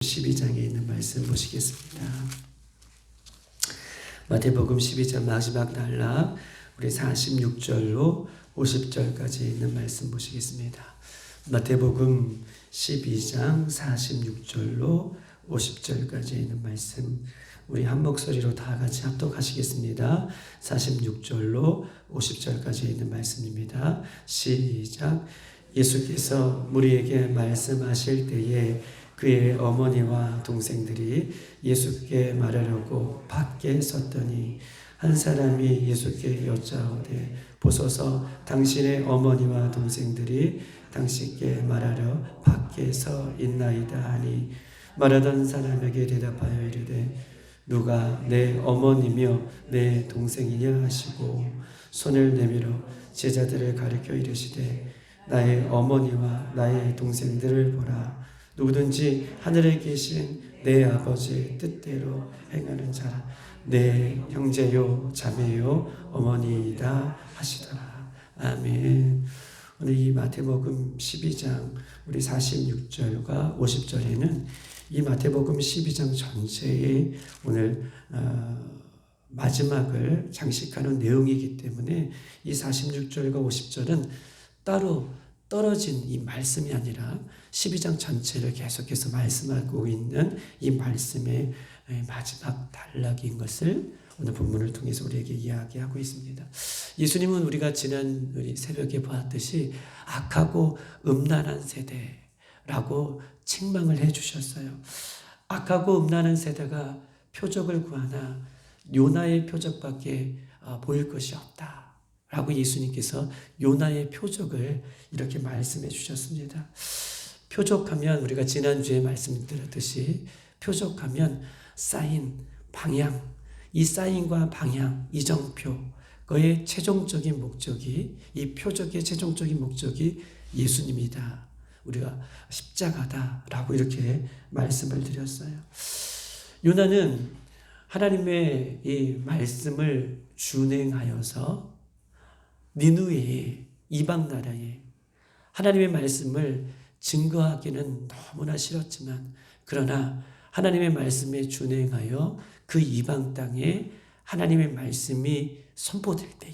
12장에 있는 말씀 보시겠습니다. 마태복음 12장 마지막 단락 우리 46절로 50절까지 있는 말씀 보시겠습니다. 마태복음 12장 46절로 50절까지 있는 말씀 우리 한 목소리로 다 같이 합독하시겠습니다. 46절로 50절까지 있는 말씀입니다. 시작. 예수께서 무리에게 말씀하실 때에 그의 어머니와 동생들이 예수께 말하려고 밖에 섰더니 한 사람이 예수께 여짜오되 보소서 당신의 어머니와 동생들이 당신께 말하려 밖에 서 있나이다 하니 말하던 사람에게 대답하여 이르되 누가 내 어머니며 내 동생이냐 하시고 손을 내밀어 제자들을 가리켜 이르시되 나의 어머니와 나의 동생들을 보라. 누구든지 하늘에 계신 내 아버지의 뜻대로 행하는 자라 내 형제요 자매요 어머니이다 하시더라. 아멘. 오늘 이 마태복음 12장 우리 46절과 50절에는 이 마태복음 12장 전체의 오늘 마지막을 장식하는 내용이기 때문에 이 46절과 50절은 따로 떨어진 이 말씀이 아니라 12장 전체를 계속해서 말씀하고 있는 이 말씀의 마지막 단락인 것을 오늘 본문을 통해서 우리에게 이야기하고 있습니다. 예수님은 우리가 지난 우리 새벽에 보았듯이 악하고 음란한 세대라고 책망을 해주셨어요. 악하고 음란한 세대가 표적을 구하나 요나의 표적밖에 보일 것이 없다. 라고 예수님께서 요나의 표적을 이렇게 말씀해 주셨습니다. 표적하면 우리가 지난주에 말씀드렸듯이 표적하면 사인, 방향, 이 사인과 방향, 이정표, 그의 최종적인 목적이 이 표적의 최종적인 목적이 예수님이다. 우리가 십자가다라고 이렇게 말씀을 드렸어요. 요나는 하나님의 이 말씀을 준행하여서 니느웨에 이방 나라에 하나님의 말씀을 증거하기는 너무나 싫었지만 그러나 하나님의 말씀에 준행하여 그 이방 땅에 하나님의 말씀이 선포될 때에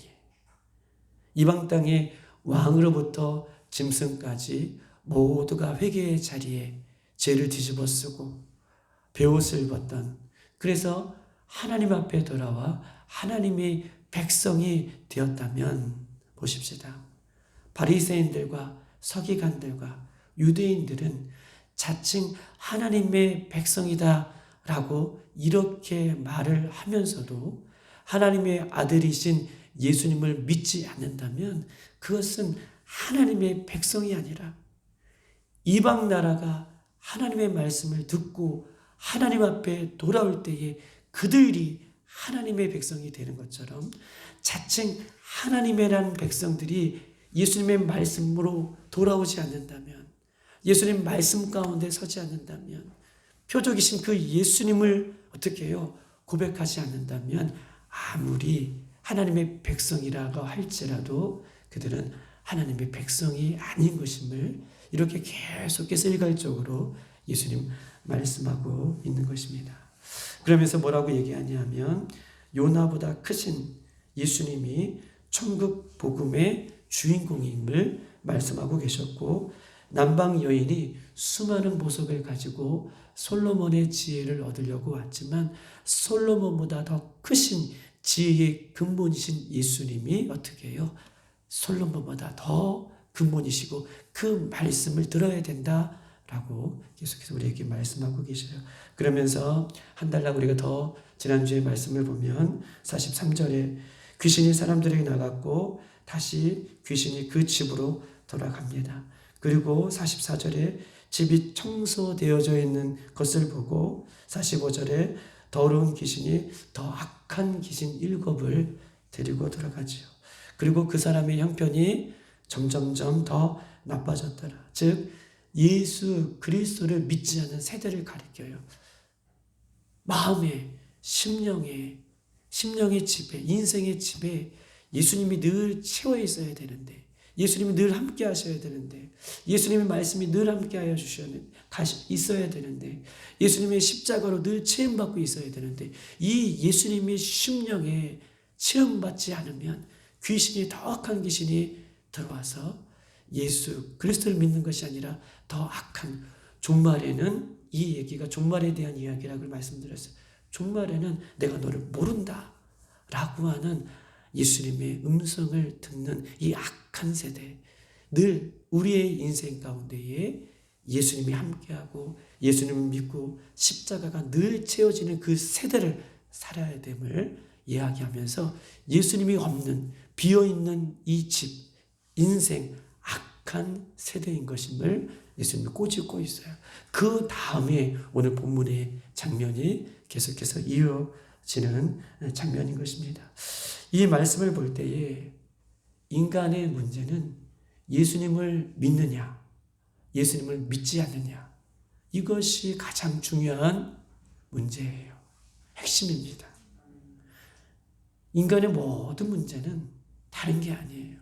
이방 땅의 왕으로부터 짐승까지 모두가 회개의 자리에 죄를 뒤집어 쓰고 베옷을 입었던 그래서 하나님 앞에 돌아와 하나님의 백성이 되었다면 보십시다. 바리새인들과 서기관들과 유대인들은 자칭 하나님의 백성이다라고 이렇게 말을 하면서도 하나님의 아들이신 예수님을 믿지 않는다면 그것은 하나님의 백성이 아니라 이방 나라가 하나님의 말씀을 듣고 하나님 앞에 돌아올 때에 그들이 하나님의 백성이 되는 것처럼 자칭 하나님이라는 백성들이 예수님의 말씀으로 돌아오지 않는다면 예수님 말씀 가운데 서지 않는다면 표적이신 그 예수님을 어떻게 해요? 고백하지 않는다면 아무리 하나님의 백성이라고 할지라도 그들은 하나님의 백성이 아닌 것임을 이렇게 계속해서 일괄적으로 예수님 말씀하고 있는 것입니다. 그러면서 뭐라고 얘기하냐면 요나보다 크신 예수님이 천국 복음의 주인공임을 말씀하고 계셨고 남방 여인이 수많은 보석을 가지고 솔로몬의 지혜를 얻으려고 왔지만 솔로몬보다 더 크신 지혜의 근본이신 예수님이 어떻게 해요? 솔로몬보다 더 근본이시고 그 말씀을 들어야 된다 라고 계속해서 우리에게 말씀하고 계셔요. 그러면서 한 달락 우리가 더 지난주에 말씀을 보면 43절에 귀신이 사람들에게 나갔고 다시 귀신이 그 집으로 돌아갑니다. 그리고 44절에 집이 청소되어져 있는 것을 보고 45절에 더러운 귀신이 더 악한 귀신 7을 데리고 돌아가지요. 그리고 그 사람의 형편이 점점점 더 나빠졌더라. 즉 예수 그리스도를 믿지 않는 세대를 가리켜요. 마음에, 심령의 집에, 인생의 집에 예수님이 늘 채워 있어야 되는데 예수님이 늘 함께 하셔야 되는데, 예수님의 말씀이 늘 함께 하여 있어야 되는데, 예수님의 십자가로 늘 체험받고 있어야 되는데, 이 예수님의 심령에 체험받지 않으면 귀신이, 더 악한 귀신이 들어와서 예수 그리스도를 믿는 것이 아니라 더 악한, 종말에는, 이 얘기가 종말에 대한 이야기라고 말씀드렸어요. 종말에는 내가 너를 모른다 라고 하는 예수님의 음성을 듣는 이 악한 세대, 늘 우리의 인생 가운데에 예수님이 함께하고 예수님을 믿고 십자가가 늘 채워지는 그 세대를 살아야 됨을 이야기하면서, 예수님이 없는 비어있는 이 집, 인생, 악한 세대인 것임을 예수님이 꼬집고 있어요. 그 다음에 오늘 본문의 장면이 계속해서 이어지는 장면인 것입니다. 이 말씀을 볼 때에 인간의 문제는 예수님을 믿느냐, 예수님을 믿지 않느냐, 이것이 가장 중요한 문제예요. 핵심입니다. 인간의 모든 문제는 다른 게 아니에요.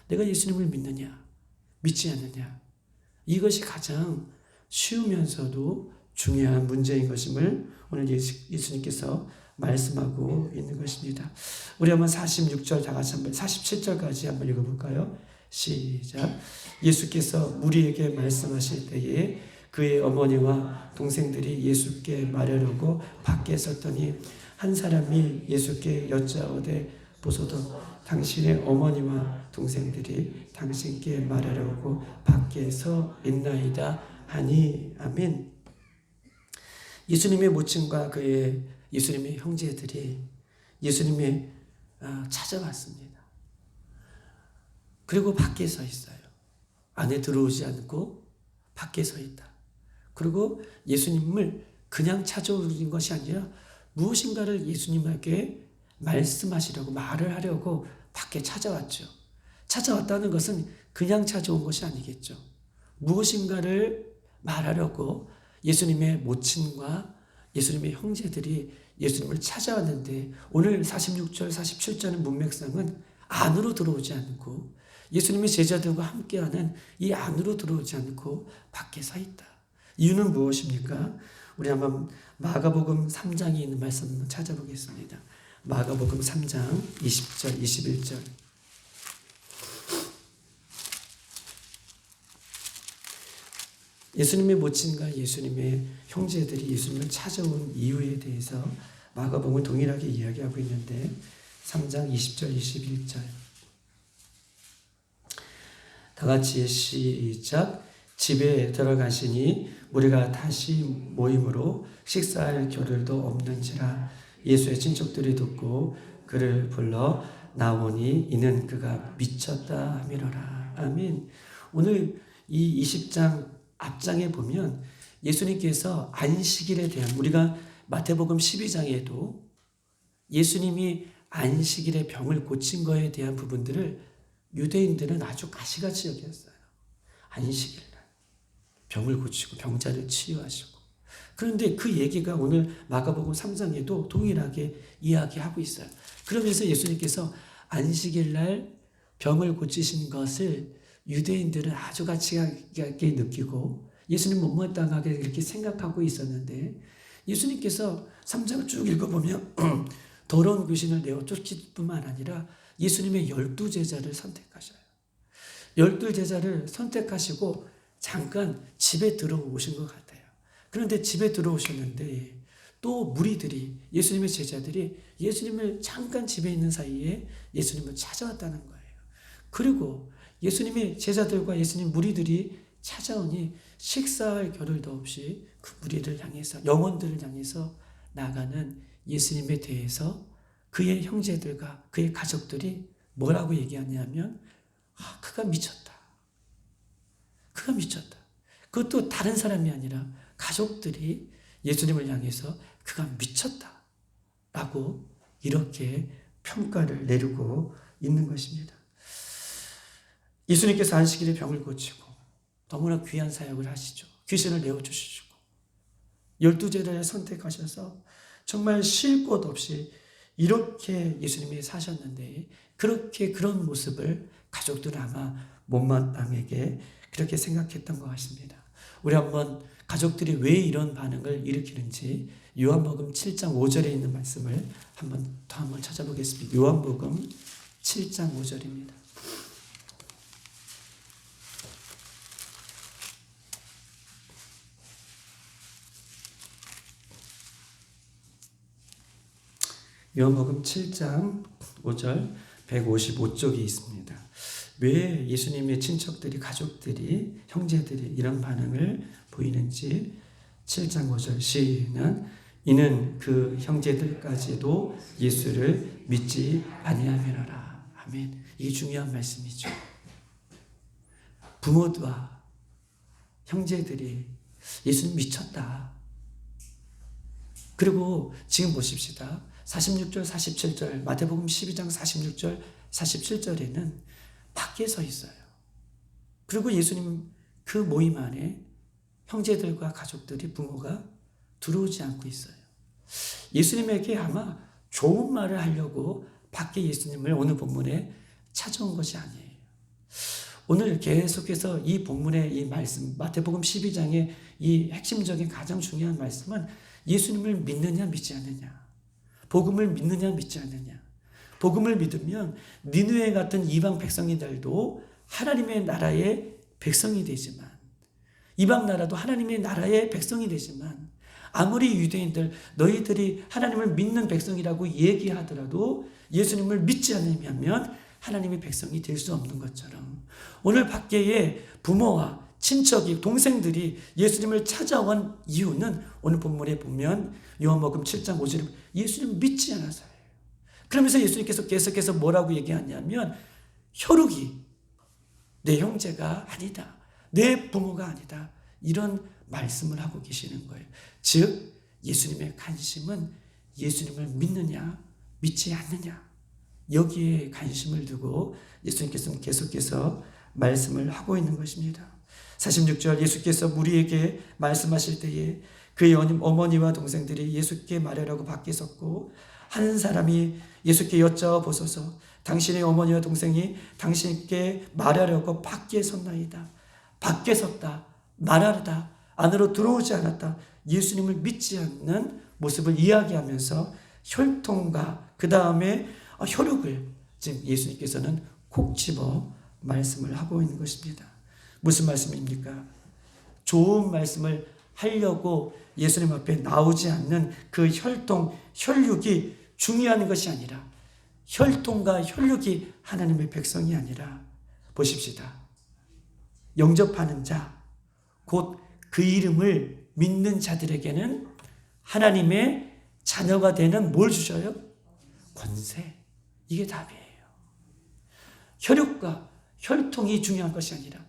내가 예수님을 믿느냐, 믿지 않느냐, 이것이 가장 쉬우면서도 중요한 문제인 것임을 오늘 예수님께서 말씀하고 있는 것입니다. 우리 한번 46절 다 같이 한번, 47절까지 한번 읽어볼까요? 시작. 예수께서 무리에게 말씀하실 때에 그의 어머니와 동생들이 예수께 말하려고 밖에 섰더니 한 사람이 예수께 여짜오되 보소서 당신의 어머니와 동생들이 당신께 말하려고 밖에 서 있나이다 하니. 아멘. 예수님의 모친과 예수님의 형제들이 예수님의 찾아왔습니다. 그리고 밖에 서 있어요. 안에 들어오지 않고 밖에 서 있다. 그리고 예수님을 그냥 찾아오는 것이 아니라 무엇인가를 예수님에게 말씀하시려고, 말을 하려고 밖에 찾아왔죠. 찾아왔다는 것은 그냥 찾아온 것이 아니겠죠. 무엇인가를 말하려고 예수님의 모친과 예수님의 형제들이 예수님을 찾아왔는데, 오늘 46절, 47절의 문맥상은 안으로 들어오지 않고 예수님의 제자들과 함께하는 이 안으로 들어오지 않고 밖에 서 있다. 이유는 무엇입니까? 우리 한번 마가복음 3장에 있는 말씀 한번 찾아보겠습니다. 마가복음 3장 20절, 21절. 예수님의 모친과 예수님의 형제들이 예수님을 찾아온 이유에 대해서 마가복음은 동일하게 이야기하고 있는데, 3장 20절, 21절. 다 같이 시작. 집에 들어가시니 우리가 다시 모임으로 식사할 겨를도 없는지라 예수의 친척들이 듣고 그를 불러 나오니 이는 그가 미쳤다 하미러라. 아멘. 오늘 이 20장 앞장에 보면 예수님께서 안식일에 대한, 우리가 마태복음 12장에도 예수님이 안식일에 병을 고친 거에 대한 부분들을 유대인들은 아주 가시같이 여겼어요. 안식일날 병을 고치고 병자를 치유하시고. 그런데 그 얘기가 오늘 마가복음 3장에도 동일하게 이야기하고 있어요. 그러면서 예수님께서 안식일날 병을 고치신 것을 유대인들은 아주 가치있게 느끼고 예수님 못마땅하게 이렇게 생각하고 있었는데, 예수님께서 3장을 쭉 읽어보면 더러운 귀신을 내어 쫓을 뿐만 아니라 예수님의 12제자를 선택하셔요. 12제자를 선택하시고 잠깐 집에 들어오신 것 같아요. 그런데 집에 들어오셨는데 또 무리들이, 예수님의 제자들이 예수님을 잠깐 집에 있는 사이에 예수님을 찾아왔다는 거예요. 그리고 예수님의 제자들과 예수님 무리들이 찾아오니 식사할 겨를도 없이 그 무리를 향해서, 영혼들을 향해서 나가는 예수님에 대해서 그의 형제들과 그의 가족들이 뭐라고 얘기하냐면, 그가 미쳤다. 그가 미쳤다. 그것도 다른 사람이 아니라 가족들이 예수님을 향해서 그가 미쳤다 라고 이렇게 평가를 내리고 있는 것입니다. 예수님께서 안식일에 병을 고치고 너무나 귀한 사역을 하시죠. 귀신을 내어주시고 12제자를 선택하셔서 정말 쉴 곳 없이 이렇게 예수님이 사셨는데, 그렇게 그런 모습을 가족들은 아마 못마땅하게 그렇게 생각했던 것 같습니다. 우리 한번 가족들이 왜 이런 반응을 일으키는지 요한복음 7장 5절에 있는 말씀을 한번 찾아보겠습니다. 요한복음 7장 5절입니다. 요한복음 7장 5절 155쪽이 있습니다. 왜 예수님의 친척들이, 가족들이, 형제들이 이런 반응을 보이는지 7장 5절 시는 이는 그 형제들까지도 예수를 믿지 아니하느라. 아멘. 이게 중요한 말씀이죠. 부모와 형제들이 예수님 미쳤다. 그리고 지금 보십시다. 46절, 47절, 마태복음 12장 46절, 47절에는 밖에 서 있어요. 그리고 예수님 그 모임 안에 형제들과 가족들이, 부모가 들어오지 않고 있어요. 예수님에게 아마 좋은 말을 하려고 밖에 예수님을 오늘 본문에 찾아온 것이 아니에요. 오늘 계속해서 이 본문의 이 말씀, 마태복음 12장의 이 핵심적인 가장 중요한 말씀은 예수님을 믿느냐 믿지 않느냐, 복음을 믿느냐 믿지 않느냐. 복음을 믿으면 니느웨 같은 이방 백성이들도 하나님의 나라의 백성이 되지만, 이방 나라도 하나님의 나라의 백성이 되지만, 아무리 유대인들 너희들이 하나님을 믿는 백성이라고 얘기하더라도 예수님을 믿지 않으면 하나님의 백성이 될 수 없는 것처럼, 오늘 밖에 부모와 친척이, 동생들이 예수님을 찾아온 이유는 오늘 본문에 보면 요한복음 7장 5절에 예수님 믿지 않아서예요. 그러면서 예수님께서 계속해서 뭐라고 얘기하냐면, 혈육이 내 형제가 아니다, 내 부모가 아니다, 이런 말씀을 하고 계시는 거예요. 즉 예수님의 관심은 예수님을 믿느냐 믿지 않느냐, 여기에 관심을 두고 예수님께서는 계속해서 말씀을 하고 있는 것입니다. 46절, 예수께서 무리에게 말씀하실 때에 그의 어머니와 동생들이 예수께 말하라고 밖에 섰고, 한 사람이 예수께 여짜보소서, 당신의 어머니와 동생이 당신께 말하려고 밖에 섰나이다. 밖에 섰다, 말하다, 안으로 들어오지 않았다, 예수님을 믿지 않는 모습을 이야기하면서 혈통과 그 다음에 혈육을 지금 예수님께서는 콕 집어 말씀을 하고 있는 것입니다. 무슨 말씀입니까? 좋은 말씀을 하려고 예수님 앞에 나오지 않는 그 혈통, 혈육이 중요한 것이 아니라, 혈통과 혈육이 하나님의 백성이 아니라, 보십시다. 영접하는 자, 곧 그 이름을 믿는 자들에게는 하나님의 자녀가 되는 뭘 주셔요? 권세. 이게 답이에요. 혈육과 혈통이 중요한 것이 아니라,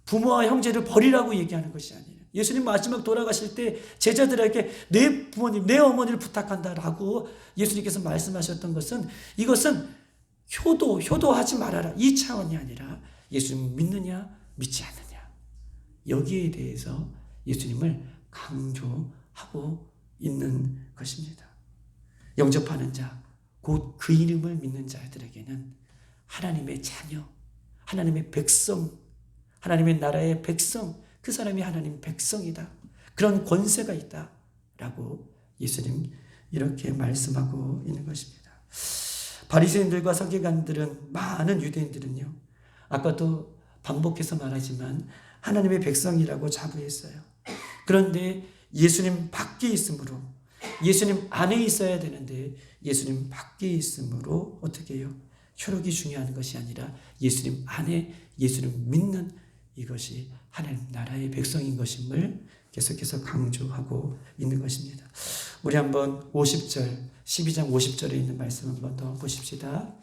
부모와 형제를 버리라고 얘기하는 것이 아니라, 예수님 마지막 돌아가실 때 제자들에게 내 부모님, 내 어머니를 부탁한다라고 예수님께서 말씀하셨던 것은, 이것은 효도하지 말아라, 이 차원이 아니라 예수님 믿느냐 믿지 않느냐, 여기에 대해서 예수님을 강조하고 있는 것입니다. 영접하는 자, 곧 그 이름을 믿는 자들에게는 하나님의 자녀, 하나님의 백성, 하나님의 나라의 백성, 그 사람이 하나님 백성이다, 그런 권세가 있다라고 예수님 이렇게 말씀하고 있는 것입니다. 바리새인들과 서기관들은, 많은 유대인들은요, 아까도 반복해서 말하지만 하나님의 백성이라고 자부했어요. 그런데 예수님 밖에 있으므로, 예수님 안에 있어야 되는데 예수님 밖에 있으므로 어떻게 해요? 혈육이 중요한 것이 아니라 예수님 안에 예수님 믿는 이것이 하나님 나라의 백성인 것임을 계속해서 강조하고 있는 것입니다. 우리 한번 50절, 12장 50절에 있는 말씀 한번 더 보십시다.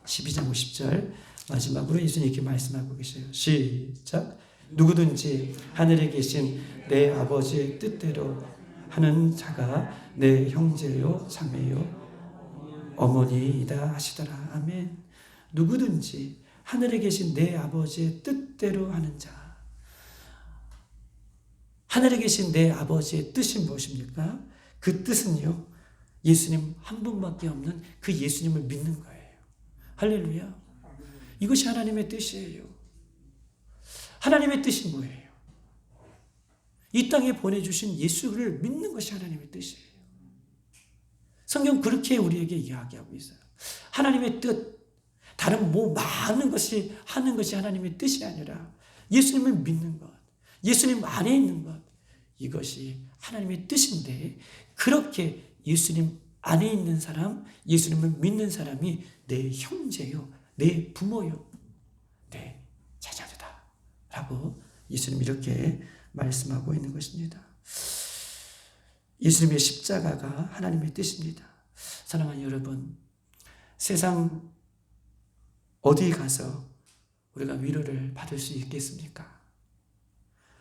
12장 50절 마지막으로 예수님 이렇게 말씀하고 계세요. 시작. 누구든지 하늘에 계신 내 아버지의 뜻대로 하는 자가 내 형제요 자매요 어머니이다 하시더라. 아멘. 누구든지 하늘에 계신 내 아버지의 뜻대로 하는 자. 하늘에 계신 내 아버지의 뜻이 무엇입니까? 그 뜻은요, 예수님 한 분밖에 없는 그 예수님을 믿는 거예요. 할렐루야. 이것이 하나님의 뜻이에요. 하나님의 뜻이 뭐예요? 이 땅에 보내주신 예수를 믿는 것이 하나님의 뜻이에요. 성경 그렇게 우리에게 이야기하고 있어요. 하나님의 뜻, 다른 많은 것이 하는 것이 하나님의 뜻이 아니라 예수님을 믿는 것, 예수님 안에 있는 것, 이것이 하나님의 뜻인데, 그렇게 예수님 안에 있는 사람, 예수님을 믿는 사람이 내 형제요, 내 부모요, 내 자녀다 라고 예수님이 이렇게 말씀하고 있는 것입니다. 예수님의 십자가가 하나님의 뜻입니다. 사랑하는 여러분, 세상 어디 가서 우리가 위로를 받을 수 있겠습니까?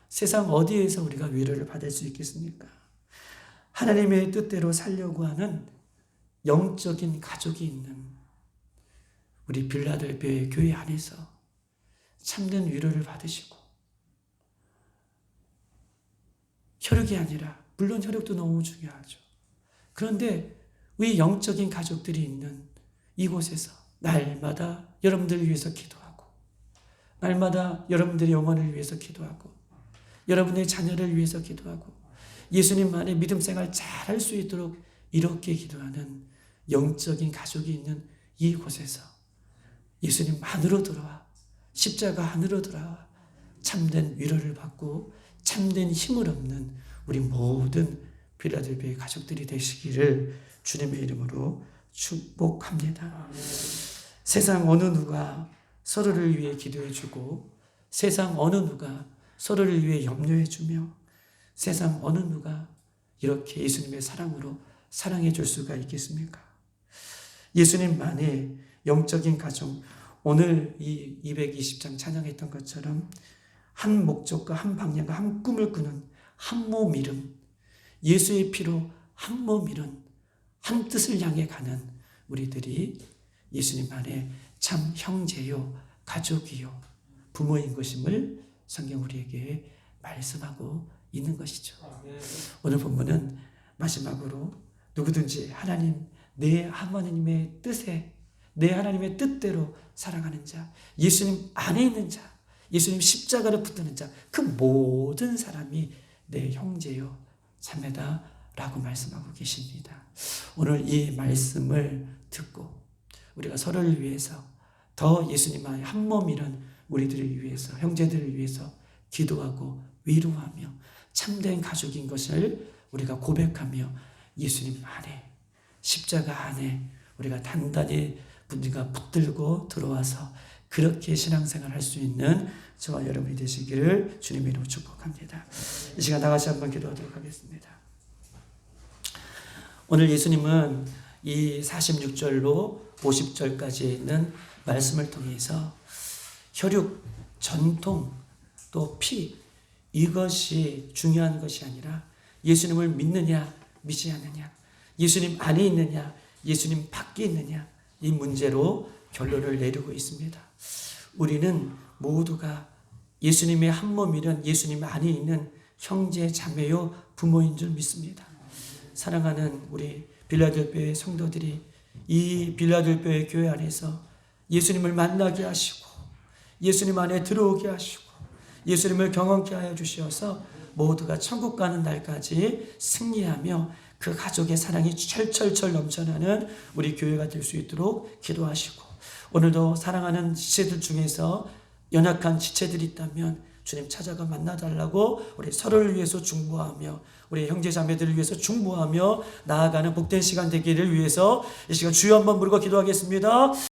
세상 어디에서 우리가 위로를 받을 수 있겠습니까? 하나님의 뜻대로 살려고 하는 영적인 가족이 있는 우리 빌라델비아 교회 안에서 참된 위로를 받으시고, 혈육이 아니라, 물론 혈육도 너무 중요하죠. 그런데 우리 영적인 가족들이 있는 이곳에서 날마다 여러분들을 위해서 기도하고, 날마다 여러분들의 영혼을 위해서 기도하고, 여러분의 자녀를 위해서 기도하고, 예수님만의 믿음 생활 잘할 수 있도록 이렇게 기도하는 영적인 가족이 있는 이곳에서 예수님 안으로 들어와, 십자가 안으로 들어와 참된 위로를 받고 참된 힘을 얻는 우리 모든 빌라델비아 가족들이 되시기를 주님의 이름으로 축복합니다. 세상 어느 누가 서로를 위해 기도해주고, 세상 어느 누가 서로를 위해 염려해주며, 세상 어느 누가 이렇게 예수님의 사랑으로 사랑해 줄 수가 있겠습니까? 예수님만의 영적인 가정, 오늘 이 220장 찬양했던 것처럼 한 목적과 한 방향과 한 꿈을 꾸는 한 몸 이름, 예수의 피로 한 몸 이룬 한 뜻을 향해 가는 우리들이 예수님 안에 참 형제요, 가족이요, 부모인 것임을 성경 우리에게 말씀하고 있는 것이죠. 오늘 본문은 마지막으로 누구든지 하나님, 내 하나님의 뜻에, 내 하나님의 뜻대로 살아가는 자, 예수님 안에 있는 자, 예수님 십자가를 붙드는 자, 그 모든 사람이 내 형제요, 자매다 라고 말씀하고 계십니다. 오늘 이 말씀을 듣고 우리가 서로를 위해서 더 예수님의 한 몸이란 우리들을 위해서, 형제들을 위해서 기도하고 위로하며 참된 가족인 것을 우리가 고백하며 예수님 안에, 십자가 안에 우리가 단단히 우리가 붙들고 들어와서 그렇게 신앙생활 할 수 있는 저와 여러분이 되시기를 주님의 이름으로 축복합니다. 이 시간 다 같이 한번 기도하도록 하겠습니다. 오늘 예수님은 이 46절로 50절까지 있는 말씀을 통해서 혈육, 전통, 또 피, 이것이 중요한 것이 아니라 예수님을 믿느냐 믿지 않느냐, 예수님 안에 있느냐 예수님 밖에 있느냐, 이 문제로 결론을 내리고 있습니다. 우리는 모두가 예수님의 한 몸이란 예수님 안에 있는 형제, 자매요, 부모인 줄 믿습니다. 사랑하는 우리 빌라델비아의 성도들이 이 빌라델비아의 교회 안에서 예수님을 만나게 하시고 예수님 안에 들어오게 하시고 예수님을 경험케 하여 주시어서 모두가 천국 가는 날까지 승리하며 그 가족의 사랑이 철철철 넘쳐나는 우리 교회가 될 수 있도록 기도하시고, 오늘도 사랑하는 지체들 중에서 연약한 지체들이 있다면 주님 찾아가 만나달라고 우리 서로를 위해서 중보하며 우리 형제자매들을 위해서 중보하며 나아가는 복된 시간 되기를 위해서 이 시간 주여 한번 부르고 기도하겠습니다.